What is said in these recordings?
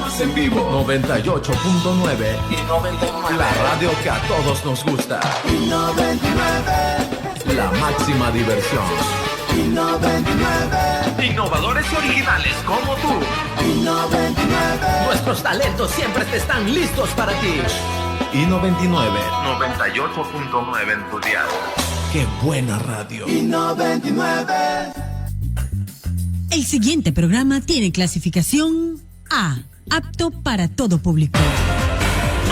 programas en vivo. 98.9 y 99. La radio que a todos nos gusta. Y 99. La máxima diversión. Y 99. Innovadores y originales como tú. Y 99. Nuestros talentos siempre están listos para ti. Y 99. 98.9 en tu dial. ¡Qué buena radio! Y 99. El siguiente programa tiene clasificación A, apto para todo público.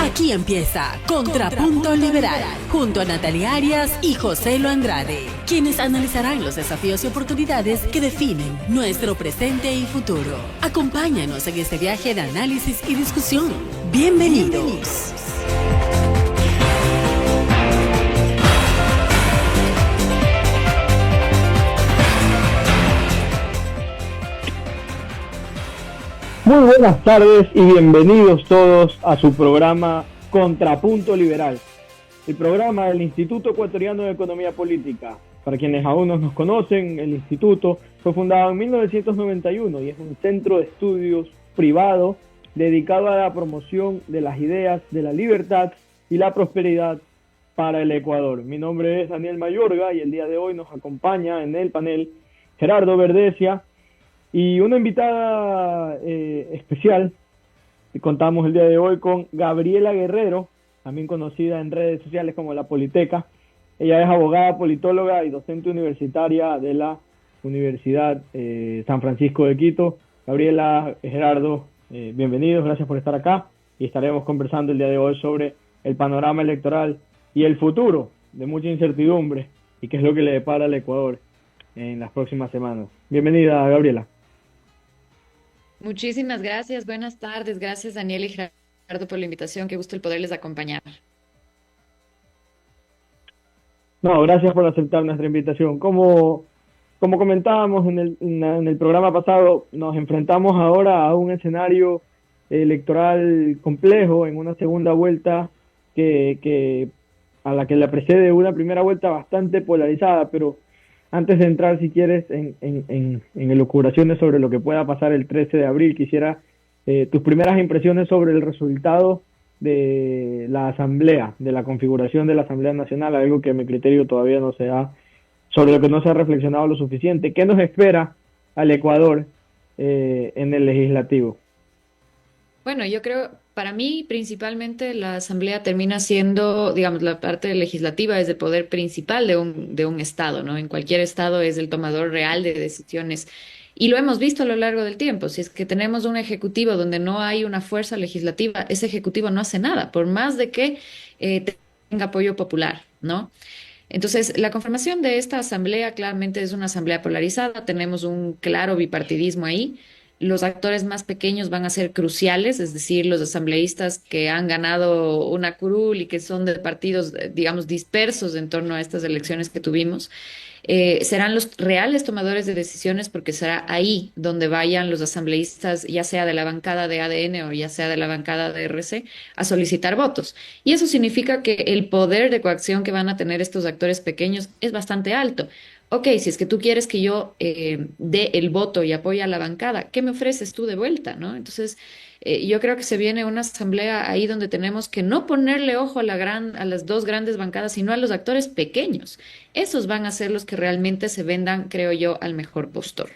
Aquí empieza Contrapunto Liberal, junto a Natalia Arias y José Lo Andrade, quienes analizarán los desafíos y oportunidades que definen nuestro presente y futuro. Acompáñanos en este viaje de análisis y discusión. Bienvenidos. Muy buenas tardes y bienvenidos todos a su programa Contrapunto Liberal, el programa del Instituto Ecuatoriano de Economía Política. Para quienes aún no nos conocen, el instituto fue fundado en 1991 y es un centro de estudios privado dedicado a la promoción de las ideas de la libertad y la prosperidad para el Ecuador. Mi nombre es Daniel Mayorga y el día de hoy nos acompaña en el panel Gerardo Verdecia y una invitada especial. Contamos el día de hoy con Gabriela Guerrero, también conocida en redes sociales como La Politeca. Ella es abogada, politóloga y docente universitaria de la Universidad San Francisco de Quito. Gabriela, Gerardo, bienvenidos, gracias por estar acá. Y estaremos conversando el día de hoy sobre el panorama electoral y el futuro de mucha incertidumbre y qué es lo que le depara al Ecuador en las próximas semanas. Bienvenida, Gabriela. Muchísimas gracias, buenas tardes, gracias Daniel y Gerardo por la invitación, qué gusto el poderles acompañar. No, gracias por aceptar nuestra invitación. Como comentábamos en el programa pasado, nos enfrentamos ahora a un escenario electoral complejo en una segunda vuelta a la que le precede una primera vuelta bastante polarizada, pero antes de entrar, si quieres, en elucubraciones sobre lo que pueda pasar el 13 de abril, quisiera tus primeras impresiones sobre el resultado de la Asamblea, de la configuración de la Asamblea Nacional, algo que a mi criterio todavía sobre lo que no se ha reflexionado lo suficiente. ¿Qué nos espera al Ecuador en el legislativo? Bueno, yo creo, para mí principalmente la Asamblea termina siendo, digamos, la parte legislativa es el poder principal de un Estado, ¿no? En cualquier Estado es el tomador real de decisiones. Y lo hemos visto a lo largo del tiempo. Si es que tenemos un ejecutivo donde no hay una fuerza legislativa, ese ejecutivo no hace nada, por más de que tenga apoyo popular, ¿no? Entonces, la conformación de esta asamblea claramente es una asamblea polarizada, tenemos un claro bipartidismo ahí. Los actores más pequeños van a ser cruciales, es decir, los asambleístas que han ganado una curul y que son de partidos, digamos, dispersos en torno a estas elecciones que tuvimos, serán los reales tomadores de decisiones porque será ahí donde vayan los asambleístas, ya sea de la bancada de ADN o ya sea de la bancada de RC, a solicitar votos. Y eso significa que el poder de coacción que van a tener estos actores pequeños es bastante alto. Ok, si es que tú quieres que yo dé el voto y apoye a la bancada, ¿qué me ofreces tú de vuelta, no? Entonces, yo creo que se viene una asamblea ahí donde tenemos que no ponerle ojo a las dos grandes bancadas, sino a los actores pequeños. Esos van a ser los que realmente se vendan, creo yo, al mejor postor.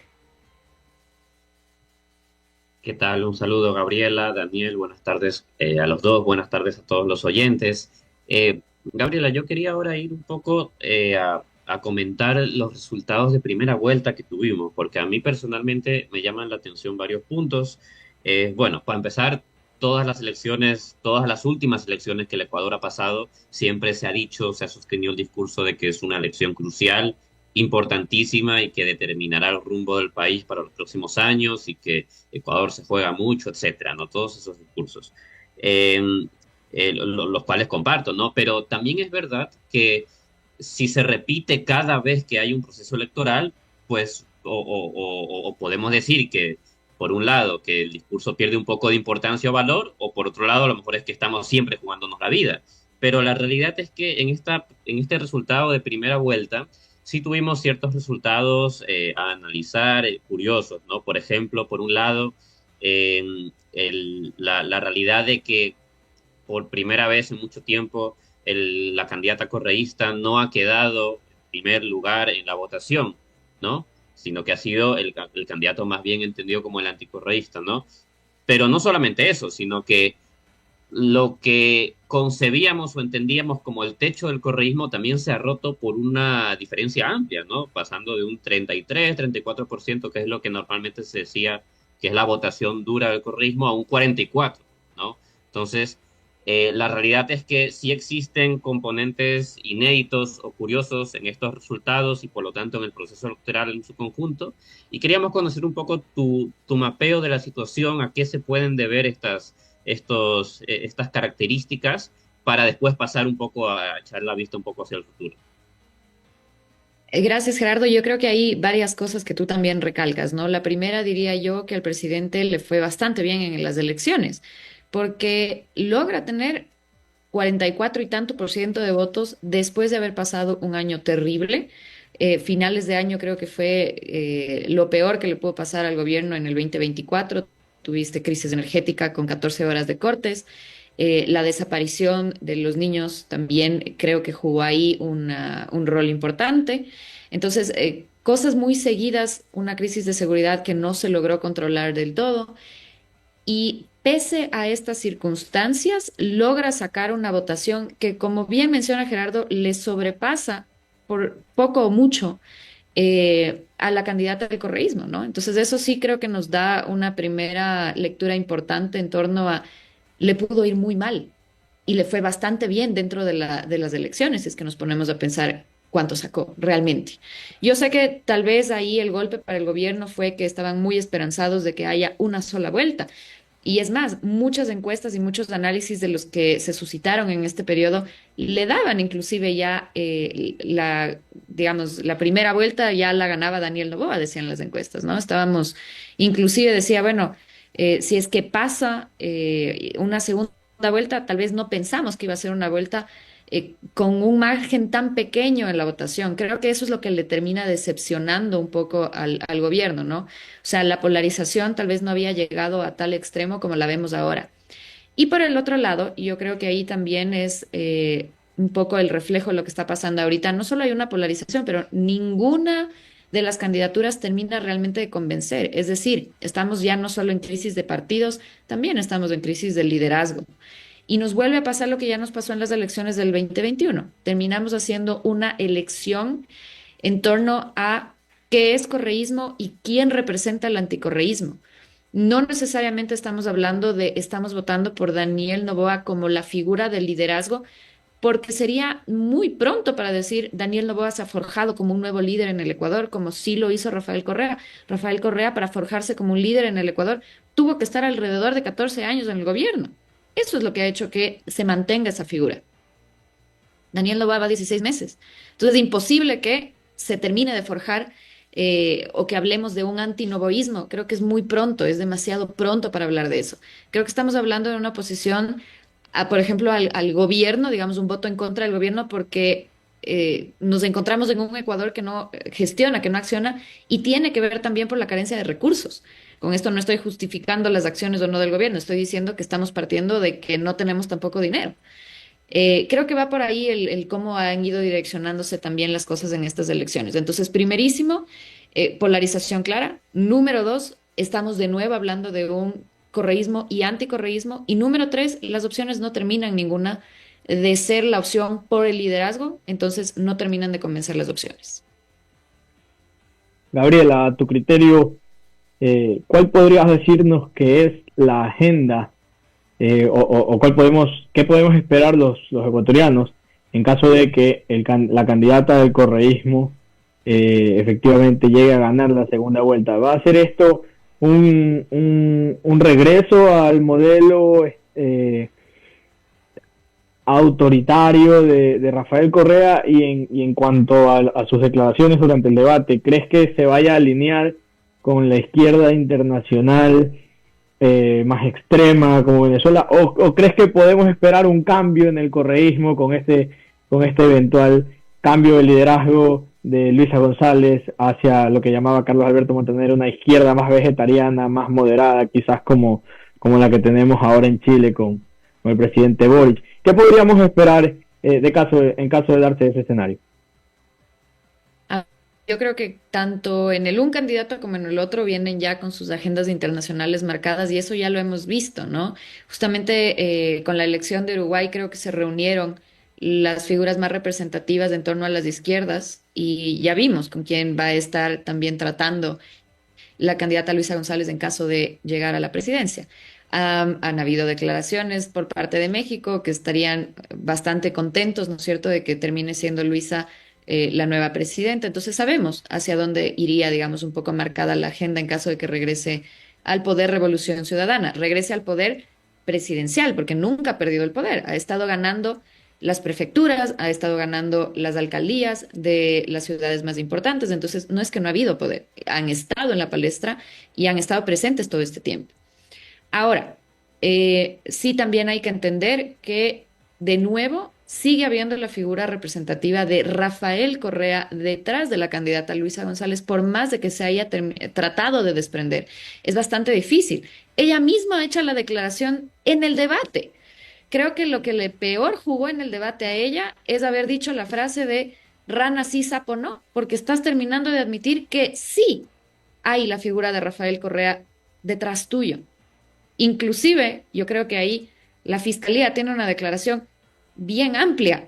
¿Qué tal? Un saludo, Gabriela, Daniel, buenas tardes a los dos, buenas tardes a todos los oyentes. Gabriela, yo quería ahora ir un poco a comentar los resultados de primera vuelta que tuvimos, porque a mí personalmente me llaman la atención varios puntos. Bueno, para empezar, todas las últimas elecciones que el Ecuador ha pasado, siempre se ha dicho, se ha sostenido el discurso de que es una elección crucial, importantísima y que determinará el rumbo del país para los próximos años y que Ecuador se juega mucho, etcétera, ¿no? Todos esos discursos, los cuales comparto, ¿no? Pero también es verdad que si se repite cada vez que hay un proceso electoral, pues, o podemos decir que, por un lado, que el discurso pierde un poco de importancia o valor, o por otro lado, a lo mejor es que estamos siempre jugándonos la vida. Pero la realidad es que en este resultado de primera vuelta, sí tuvimos ciertos resultados a analizar, curiosos, ¿no? Por ejemplo, por un lado, la realidad de que por primera vez en mucho tiempo la candidata correísta no ha quedado en primer lugar en la votación, ¿no? Sino que ha sido el candidato más bien entendido como el anticorreísta, ¿no? Pero no solamente eso, sino que lo que concebíamos o entendíamos como el techo del correísmo también se ha roto por una diferencia amplia, ¿no? Pasando de un 33-34%, que es lo que normalmente se decía que es la votación dura del correísmo, a un 44%, ¿no? Entonces, la realidad es que sí existen componentes inéditos o curiosos en estos resultados y por lo tanto en el proceso electoral en su conjunto. Y queríamos conocer un poco tu mapeo de la situación, a qué se pueden deber estas características para después pasar un poco a echar la vista un poco hacia el futuro. Gracias, Gerardo. Yo creo que hay varias cosas que tú también recalcas, ¿no? La primera diría yo que al presidente le fue bastante bien en las elecciones, porque logra tener 44 y tanto por ciento de votos después de haber pasado un año terrible. Finales de año creo que fue lo peor que le pudo pasar al gobierno en el 2024. Tuviste crisis energética con 14 horas de cortes. La desaparición de los niños también creo que jugó ahí un rol importante. Entonces, cosas muy seguidas, una crisis de seguridad que no se logró controlar del todo. Y pese a estas circunstancias, logra sacar una votación que, como bien menciona Gerardo, le sobrepasa por poco o mucho a la candidata del correísmo, ¿no? Entonces, eso sí creo que nos da una primera lectura importante en torno a le pudo ir muy mal y le fue bastante bien dentro de las elecciones, si es que nos ponemos a pensar cuánto sacó realmente. Yo sé que tal vez ahí el golpe para el gobierno fue que estaban muy esperanzados de que haya una sola vuelta. Y es más, muchas encuestas y muchos análisis de los que se suscitaron en este periodo le daban inclusive ya digamos, la primera vuelta ya la ganaba Daniel Noboa, decían las encuestas, ¿no? Inclusive decía, bueno, si es que pasa una segunda vuelta, tal vez no pensamos que iba a ser una vuelta con un margen tan pequeño en la votación. Creo que eso es lo que le termina decepcionando un poco al gobierno, ¿no? O sea, la polarización tal vez no había llegado a tal extremo como la vemos ahora. Y por el otro lado, yo creo que ahí también es un poco el reflejo de lo que está pasando ahorita. No solo hay una polarización, pero ninguna de las candidaturas termina realmente de convencer. Es decir, estamos ya no solo en crisis de partidos, también estamos en crisis de liderazgo. Y nos vuelve a pasar lo que ya nos pasó en las elecciones del 2021. Terminamos haciendo una elección en torno a qué es correísmo y quién representa el anticorreísmo. No necesariamente estamos votando por Daniel Noboa como la figura del liderazgo, porque sería muy pronto para decir Daniel Noboa se ha forjado como un nuevo líder en el Ecuador, como sí lo hizo Rafael Correa. Rafael Correa, para forjarse como un líder en el Ecuador, tuvo que estar alrededor de 14 años en el gobierno. Eso es lo que ha hecho que se mantenga esa figura. Daniel Noboa va 16 meses. Entonces es imposible que se termine de forjar o que hablemos de un antinoboísmo. Creo que es muy pronto, es demasiado pronto para hablar de eso. Creo que estamos hablando de una oposición, por ejemplo, al gobierno, digamos, un voto en contra del gobierno porque nos encontramos en un Ecuador que no gestiona, que no acciona y tiene que ver también por la carencia de recursos. Con esto no estoy justificando las acciones o no del gobierno, estoy diciendo que estamos partiendo de que no tenemos tampoco dinero. Creo que va por ahí el cómo han ido direccionándose también las cosas en estas elecciones. Entonces, primerísimo, polarización clara. Número 2, estamos de nuevo hablando de un correísmo y anticorreísmo. Y número 3, las opciones no terminan ninguna de ser la opción por el liderazgo, entonces no terminan de convencer las opciones. Gabriela, a tu criterio, ¿cuál podrías decirnos que es la agenda o qué podemos esperar los ecuatorianos en caso de que la candidata del correísmo efectivamente llegue a ganar la segunda vuelta? ¿Va a ser esto un regreso al modelo autoritario de Rafael Correa y en cuanto a sus declaraciones durante el debate, ¿crees que se vaya a alinear con la izquierda internacional más extrema como Venezuela o crees que podemos esperar un cambio en el correísmo con este eventual cambio de liderazgo de Luisa González hacia lo que llamaba Carlos Alberto Montaner una izquierda más vegetariana, más moderada, quizás como la que tenemos ahora en Chile con el presidente Boric. ¿Qué podríamos esperar en caso de darse ese escenario? Yo creo que tanto en el un candidato como en el otro vienen ya con sus agendas internacionales marcadas y eso ya lo hemos visto, ¿no? Justamente con la elección de Uruguay creo que se reunieron las figuras más representativas en torno a las izquierdas y ya vimos con quién va a estar también tratando la candidata Luisa González en caso de llegar a la presidencia. Han habido declaraciones por parte de México que estarían bastante contentos, ¿no es cierto?, de que termine siendo Luisa la nueva presidenta. Entonces sabemos hacia dónde iría, digamos, un poco marcada la agenda en caso de que regrese al poder Revolución Ciudadana, regrese al poder presidencial, porque nunca ha perdido el poder. Ha estado ganando las prefecturas, ha estado ganando las alcaldías de las ciudades más importantes. Entonces no es que no ha habido poder, han estado en la palestra y han estado presentes todo este tiempo. Ahora, sí también hay que entender que, de nuevo, sigue habiendo la figura representativa de Rafael Correa detrás de la candidata Luisa González, por más de que se haya tratado de desprender. Es bastante difícil. Ella misma ha hecho la declaración en el debate. Creo que lo que le peor jugó en el debate a ella es haber dicho la frase de rana sí, sapo no, porque estás terminando de admitir que sí hay la figura de Rafael Correa detrás tuyo. Inclusive, yo creo que ahí la Fiscalía tiene una declaración bien amplia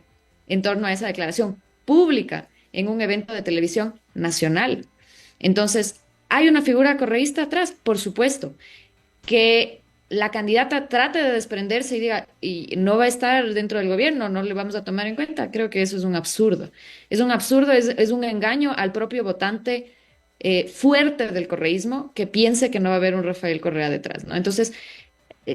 en torno a esa declaración pública en un evento de televisión nacional. Entonces, ¿hay una figura correísta atrás? Por supuesto. Que la candidata trate de desprenderse y diga, y no va a estar dentro del gobierno, no le vamos a tomar en cuenta, creo que eso es un absurdo. Es un absurdo, es un engaño al propio votante fuerte del correísmo que piense que no va a haber un Rafael Correa detrás, ¿no? Entonces,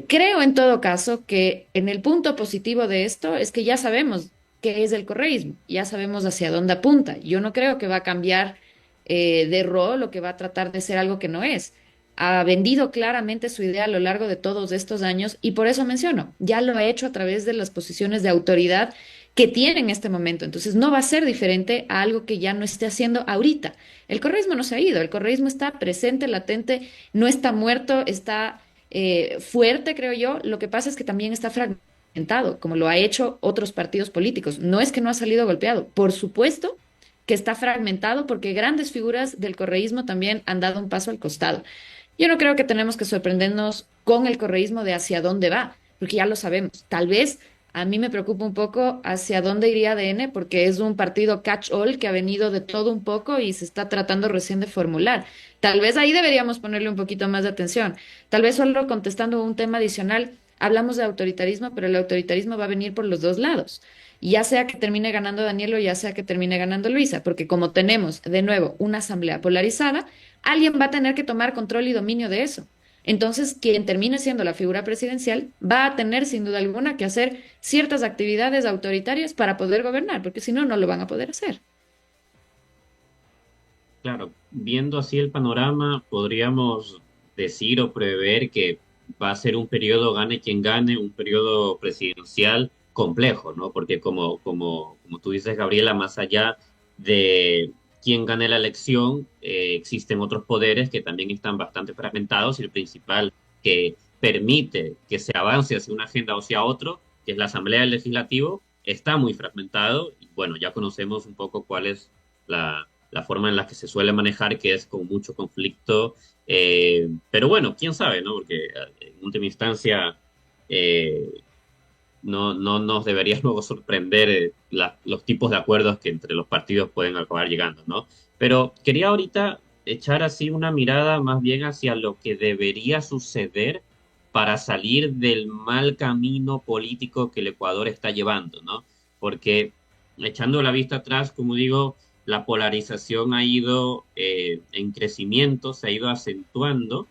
creo en todo caso que en el punto positivo de esto es que ya sabemos qué es el correísmo, ya sabemos hacia dónde apunta. Yo no creo que va a cambiar de rol o que va a tratar de ser algo que no es. Ha vendido claramente su idea a lo largo de todos estos años y por eso menciono, ya lo ha hecho a través de las posiciones de autoridad que tiene en este momento. Entonces no va a ser diferente a algo que ya no esté haciendo ahorita. El correísmo no se ha ido, el correísmo está presente, latente, no está muerto, está fuerte, creo yo. Lo que pasa es que también está fragmentado, como lo ha hecho otros partidos políticos. No es que no ha salido golpeado, por supuesto que está fragmentado porque grandes figuras del correísmo también han dado un paso al costado. Yo no creo que tenemos que sorprendernos con el correísmo de hacia dónde va, porque ya lo sabemos. Tal vez a mí me preocupa un poco hacia dónde iría ADN, porque es un partido catch-all que ha venido de todo un poco y se está tratando recién de formular. Tal vez ahí deberíamos ponerle un poquito más de atención. Tal vez solo contestando un tema adicional, hablamos de autoritarismo, pero el autoritarismo va a venir por los dos lados. Ya sea que termine ganando Daniel o ya sea que termine ganando Luisa, porque como tenemos de nuevo una asamblea polarizada, alguien va a tener que tomar control y dominio de eso. Entonces, quien termine siendo la figura presidencial va a tener sin duda alguna que hacer ciertas actividades autoritarias para poder gobernar, porque si no, no lo van a poder hacer. Claro, viendo así el panorama, podríamos decir o prever que va a ser un periodo, gane quien gane, un periodo presidencial complejo, ¿no? Porque como tú dices, Gabriela, más allá de quién gane la elección, existen otros poderes que también están bastante fragmentados y el principal que permite que se avance hacia una agenda o hacia otro, que es la Asamblea del Legislativo, está muy fragmentado y bueno, ya conocemos un poco cuál es la forma en la que se suele manejar, que es con mucho conflicto, pero bueno, quién sabe, ¿no? Porque en última instancia no nos debería luego sorprender los tipos de acuerdos que entre los partidos pueden acabar llegando, ¿no? Pero quería ahorita echar así una mirada más bien hacia lo que debería suceder para salir del mal camino político que el Ecuador está llevando, ¿no? Porque echando la vista atrás, como digo, la polarización ha ido en crecimiento, se ha ido acentuando.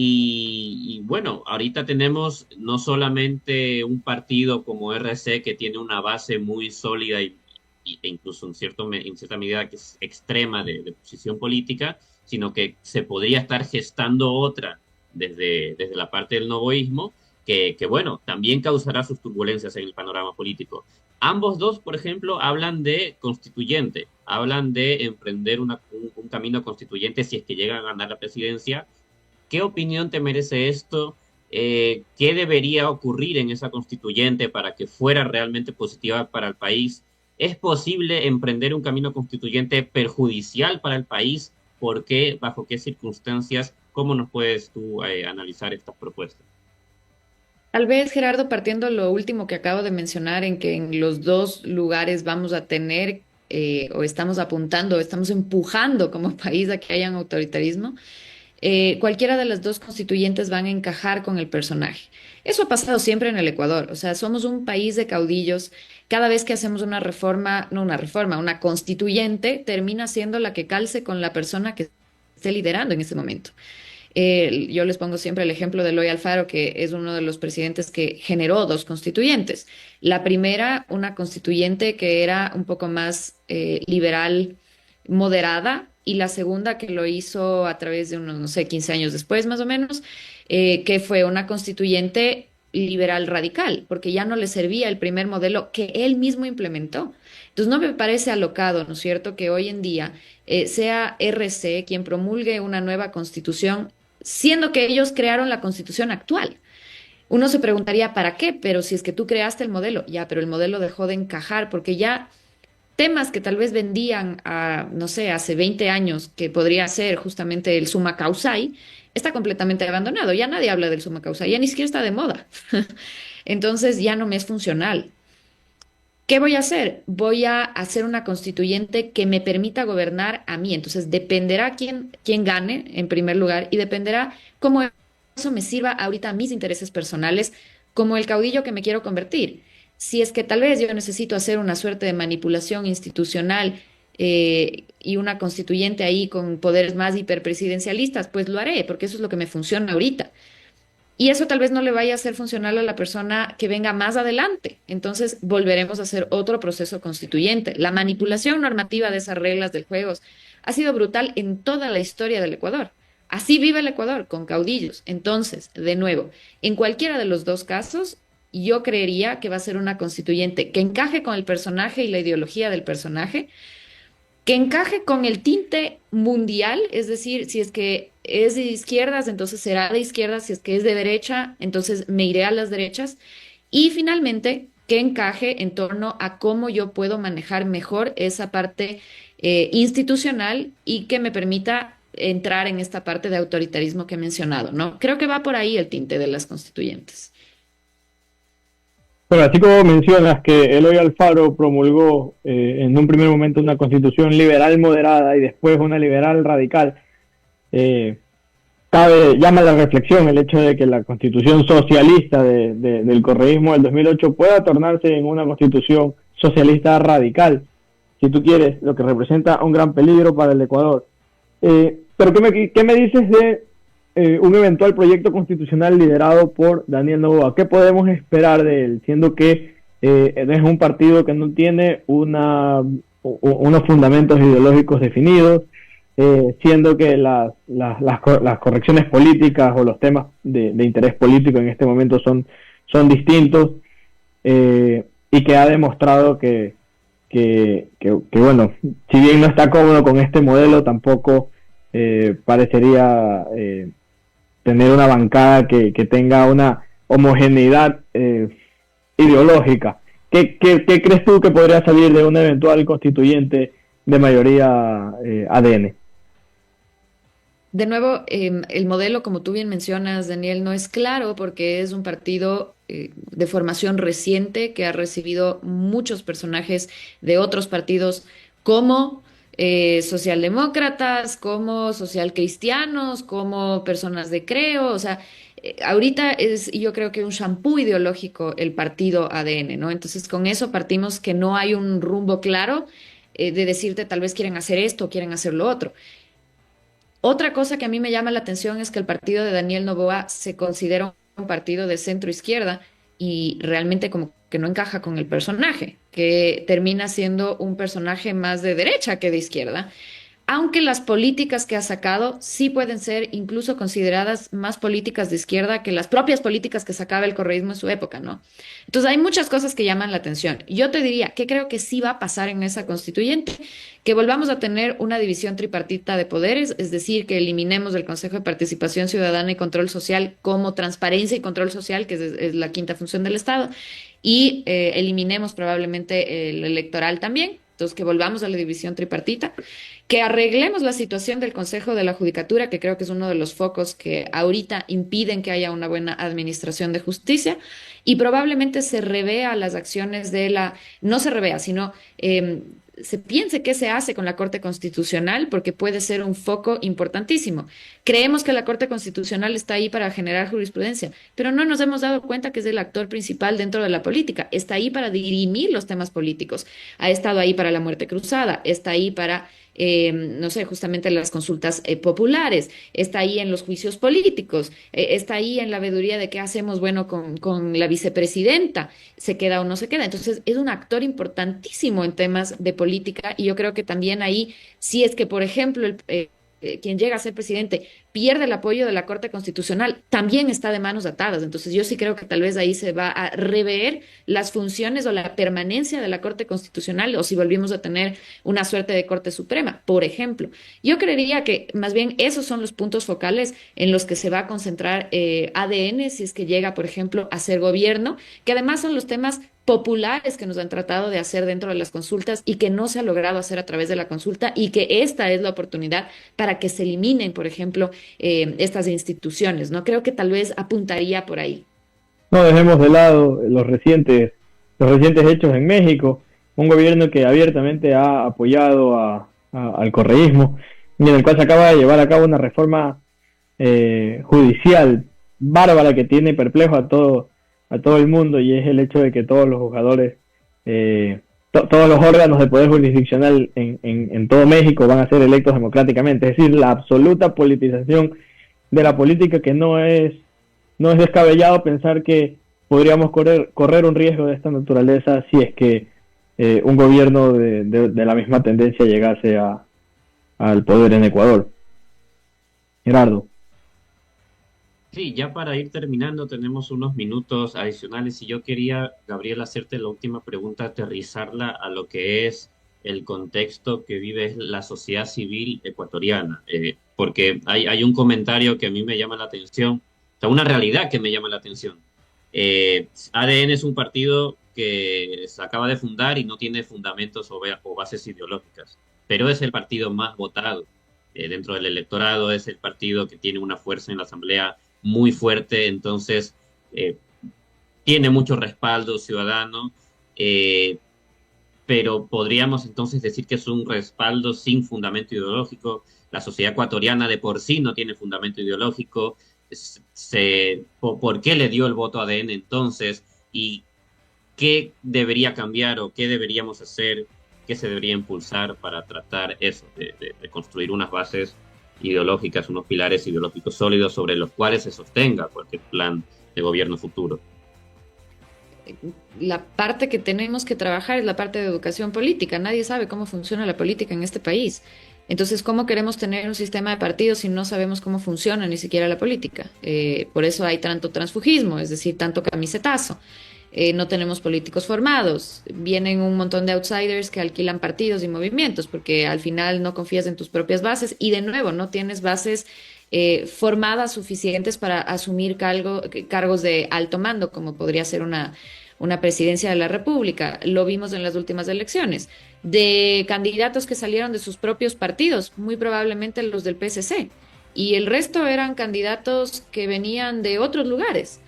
Y bueno, ahorita tenemos no solamente un partido como RC que tiene una base muy sólida e incluso en cierta medida que es extrema de posición política, sino que se podría estar gestando otra desde la parte del novoísmo que bueno, también causará sus turbulencias en el panorama político. Ambos dos, por ejemplo, hablan de constituyente. hablan de emprender un camino constituyente si es que llegan a ganar la presidencia. ¿Qué opinión te merece esto? ¿Qué debería ocurrir en esa constituyente para que fuera realmente positiva para el país? ¿Es posible emprender un camino constituyente perjudicial para el país? ¿Por qué? ¿Bajo qué circunstancias? ¿Cómo nos puedes tú analizar estas propuestas? Tal vez, Gerardo, partiendo lo último que acabo de mencionar, en que en los dos lugares vamos a tener, o estamos apuntando, o estamos empujando como país a que haya un autoritarismo, cualquiera de las dos constituyentes van a encajar con el personaje. Eso ha pasado siempre en el Ecuador. O sea, somos un país de caudillos. Cada vez que hacemos una reforma, no una reforma, una constituyente, termina siendo la que calce con la persona que esté liderando en ese momento. Yo les pongo siempre el ejemplo de Eloy Alfaro, que es uno de los presidentes que generó dos constituyentes. La primera, una constituyente que era un poco más liberal, moderada, y la segunda que lo hizo a través de unos, no sé, 15 años después más o menos, que fue una constituyente liberal radical, porque ya no le servía el primer modelo que él mismo implementó. Entonces no me parece alocado, ¿no es cierto?, que hoy en día sea RC quien promulgue una nueva constitución, siendo que ellos crearon la constitución actual. Uno se preguntaría, ¿para qué? Pero si es que tú creaste el modelo, ya, pero el modelo dejó de encajar porque ya temas que tal vez vendían a, no sé, hace 20 años, que podría ser justamente el summa causai, está completamente abandonado. Ya nadie habla del summa causai, ya ni siquiera está de moda. Entonces ya no me es funcional. ¿Qué voy a hacer? Voy a hacer una constituyente que me permita gobernar a mí. Entonces dependerá quién gane en primer lugar y dependerá cómo eso me sirva ahorita a mis intereses personales como el caudillo que me quiero convertir. Si es que tal vez yo necesito hacer una suerte de manipulación institucional y una constituyente ahí con poderes más hiperpresidencialistas, pues lo haré, porque eso es lo que me funciona ahorita. Y eso tal vez no le vaya a ser funcional a la persona que venga más adelante. Entonces volveremos a hacer otro proceso constituyente. La manipulación normativa de esas reglas del juego ha sido brutal en toda la historia del Ecuador. Así vive el Ecuador, con caudillos. Entonces, de nuevo, en cualquiera de los dos casos, yo creería que va a ser una constituyente que encaje con el personaje y la ideología del personaje, que encaje con el tinte mundial, es decir, si es que es de izquierdas, entonces será de izquierdas, si es que es de derecha, entonces me iré a las derechas, y finalmente que encaje en torno a cómo yo puedo manejar mejor esa parte institucional y que me permita entrar en esta parte de autoritarismo que he mencionado, ¿no? Creo que va por ahí el tinte de las constituyentes. Pero así como mencionas que Eloy Alfaro promulgó en un primer momento una constitución liberal moderada y después una liberal radical, llama a la reflexión el hecho de que la constitución socialista del correísmo del 2008 pueda tornarse en una constitución socialista radical, si tú quieres, lo que representa un gran peligro para el Ecuador. Pero ¿qué me dices de un eventual proyecto constitucional liderado por Daniel Noboa? ¿Qué podemos esperar de él, siendo que es un partido que no tiene unos fundamentos ideológicos definidos, siendo que las correcciones políticas o los temas de interés político en este momento son distintos, y que ha demostrado que bueno, si bien no está cómodo con este modelo, tampoco parecería tener una bancada que tenga una homogeneidad ideológica. ¿Qué crees tú que podría salir de una eventual constituyente de mayoría ADN? De nuevo, el modelo, como tú bien mencionas, Daniel, no es claro porque es un partido de formación reciente que ha recibido muchos personajes de otros partidos como socialdemócratas, como socialcristianos, como personas de Creo. O sea, ahorita es, yo creo que un shampoo ideológico el partido ADN, ¿no? Entonces, con eso partimos que no hay un rumbo claro de decirte tal vez quieren hacer esto o quieren hacer lo otro. Otra cosa que a mí me llama la atención es que el partido de Daniel Noboa se considera un partido de centro izquierda y realmente como que no encaja con el personaje, que termina siendo un personaje más de derecha que de izquierda. aunque las políticas que ha sacado sí pueden ser incluso consideradas más políticas de izquierda que las propias políticas que sacaba el correísmo en su época, ¿no? Entonces hay muchas cosas que llaman la atención. Yo te diría que creo que sí va a pasar en esa constituyente, que volvamos a tener una división tripartita de poderes, es decir, que eliminemos el Consejo de Participación Ciudadana y Control Social como transparencia y control social, que es la quinta función del Estado, y eliminemos probablemente el electoral también. Entonces, que volvamos a la división tripartita, que arreglemos la situación del Consejo de la Judicatura, que creo que es uno de los focos que ahorita impiden que haya una buena administración de justicia, y probablemente se revea las acciones no se revea, sino se piense qué se hace con la Corte Constitucional, porque puede ser un foco importantísimo. Creemos que la Corte Constitucional está ahí para generar jurisprudencia, pero no nos hemos dado cuenta que es el actor principal dentro de la política. Está ahí para dirimir los temas políticos. Ha estado ahí para la muerte cruzada, está ahí para no sé, justamente las consultas populares, está ahí en los juicios políticos, está ahí en la veeduría de qué hacemos, bueno, con la vicepresidenta, se queda o no se queda. Entonces, es un actor importantísimo en temas de política y yo creo que también ahí, si es que, por ejemplo, quien llega a ser presidente pierde el apoyo de la Corte Constitucional, también está de manos atadas. Entonces yo sí creo que tal vez ahí se va a rever las funciones o la permanencia de la Corte Constitucional, o si volvimos a tener una suerte de Corte Suprema, por ejemplo. Yo creería que más bien esos son los puntos focales en los que se va a concentrar ADN si es que llega, por ejemplo, a ser gobierno, que además son los temas populares que nos han tratado de hacer dentro de las consultas y que no se ha logrado hacer a través de la consulta, y que esta es la oportunidad para que se eliminen, por ejemplo, estas instituciones, ¿no? Creo que tal vez apuntaría por ahí. No dejemos de lado los recientes hechos en México, un gobierno que abiertamente ha apoyado al correísmo y en el cual se acaba de llevar a cabo una reforma judicial bárbara que tiene perplejo a todo el mundo, y es el hecho de que todos los juzgadores, todos los órganos de poder jurisdiccional en todo México van a ser electos democráticamente. Es decir, la absoluta politización de la política, que no es descabellado pensar que podríamos correr un riesgo de esta naturaleza si es que un gobierno de la misma tendencia llegase al poder en Ecuador. Gerardo. Sí, ya para ir terminando tenemos unos minutos adicionales y yo quería, Gabriel, hacerte la última pregunta, aterrizarla a lo que es el contexto que vive la sociedad civil ecuatoriana, porque hay un comentario que a mí me llama la atención, o sea, una realidad que me llama la atención. ADN es un partido que se acaba de fundar y no tiene fundamentos o bases ideológicas, pero es el partido más votado dentro del electorado, es el partido que tiene una fuerza en la Asamblea muy fuerte, entonces tiene mucho respaldo ciudadano, pero podríamos entonces decir que es un respaldo sin fundamento ideológico. La sociedad ecuatoriana de por sí no tiene fundamento ideológico. ¿Por qué le dio el voto a ADN entonces? ¿Y qué debería cambiar o qué deberíamos hacer, qué se debería impulsar para tratar eso, de construir unas bases ideológicas, unos pilares ideológicos sólidos sobre los cuales se sostenga cualquier plan de gobierno futuro? La parte que tenemos que trabajar es la parte de educación política. Nadie sabe cómo funciona la política en este país. Entonces, ¿cómo queremos tener un sistema de partidos si no sabemos cómo funciona ni siquiera la política? Por eso hay tanto transfugismo, es decir, tanto camisetazo. No tenemos políticos formados, vienen un montón de outsiders que alquilan partidos y movimientos, porque al final no confías en tus propias bases y, de nuevo, no tienes bases formadas suficientes para asumir cargos de alto mando, como podría ser una presidencia de la República. Lo vimos en las últimas elecciones, de candidatos que salieron de sus propios partidos, muy probablemente los del PSC, y el resto eran candidatos que venían de otros lugares.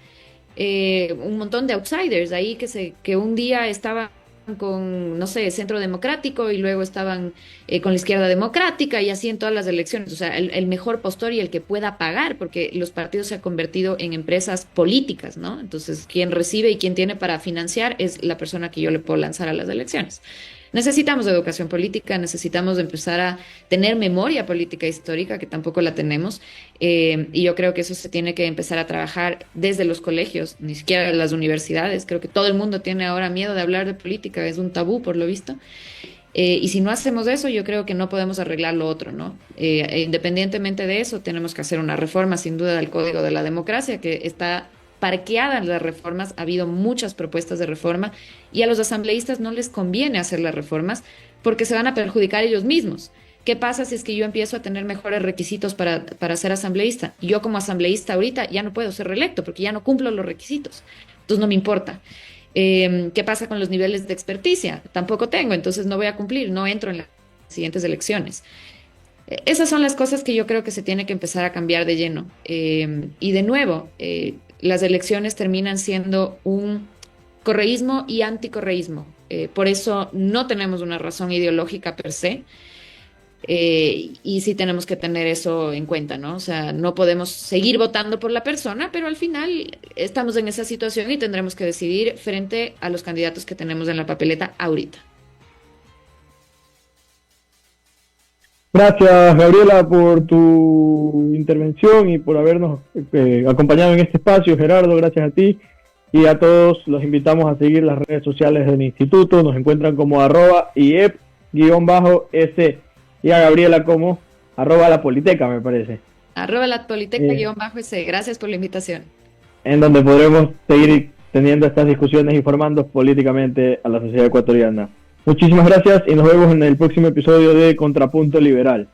Un montón de outsiders ahí que un día estaban con, no sé, Centro Democrático y luego estaban con la Izquierda Democrática, y así en todas las elecciones. O sea, el mejor postor y el que pueda pagar, porque los partidos se han convertido en empresas políticas, ¿no? Entonces, quien recibe y quien tiene para financiar es la persona que yo le puedo lanzar a las elecciones. Necesitamos educación política, necesitamos empezar a tener memoria política histórica, que tampoco la tenemos, y yo creo que eso se tiene que empezar a trabajar desde los colegios, ni siquiera en las universidades. Creo que todo el mundo tiene ahora miedo de hablar de política, es un tabú por lo visto. Y si no hacemos eso, yo creo que no podemos arreglar lo otro, ¿no? Independientemente de eso, tenemos que hacer una reforma, sin duda, del Código de la Democracia, que está parqueada en las reformas. Ha habido muchas propuestas de reforma y a los asambleístas no les conviene hacer las reformas porque se van a perjudicar ellos mismos. ¿Qué pasa si es que yo empiezo a tener mejores requisitos para ser asambleísta? Y yo como asambleísta ahorita ya no puedo ser reelecto porque ya no cumplo los requisitos. Entonces no me importa. ¿Qué pasa con los niveles de experticia? Tampoco tengo, entonces no voy a cumplir, no entro en las siguientes elecciones. Esas son las cosas que yo creo que se tiene que empezar a cambiar de lleno. Y de nuevo, las elecciones terminan siendo un correísmo y anticorreísmo. Por eso no tenemos una razón ideológica per se. Y sí tenemos que tener eso en cuenta, ¿no? O sea, no podemos seguir votando por la persona, pero al final estamos en esa situación y tendremos que decidir frente a los candidatos que tenemos en la papeleta ahorita. Gracias, Gabriela, por tu intervención y por habernos acompañado en este espacio. Gerardo, gracias a ti. Y a todos los invitamos a seguir las redes sociales del instituto. Nos encuentran como @IEP_S. Y a Gabriela como @lapoliteca, me parece. @lapoliteca_S. Gracias por la invitación. En donde podremos seguir teniendo estas discusiones y formando políticamente a la sociedad ecuatoriana. Muchísimas gracias y nos vemos en el próximo episodio de Contrapunto Liberal.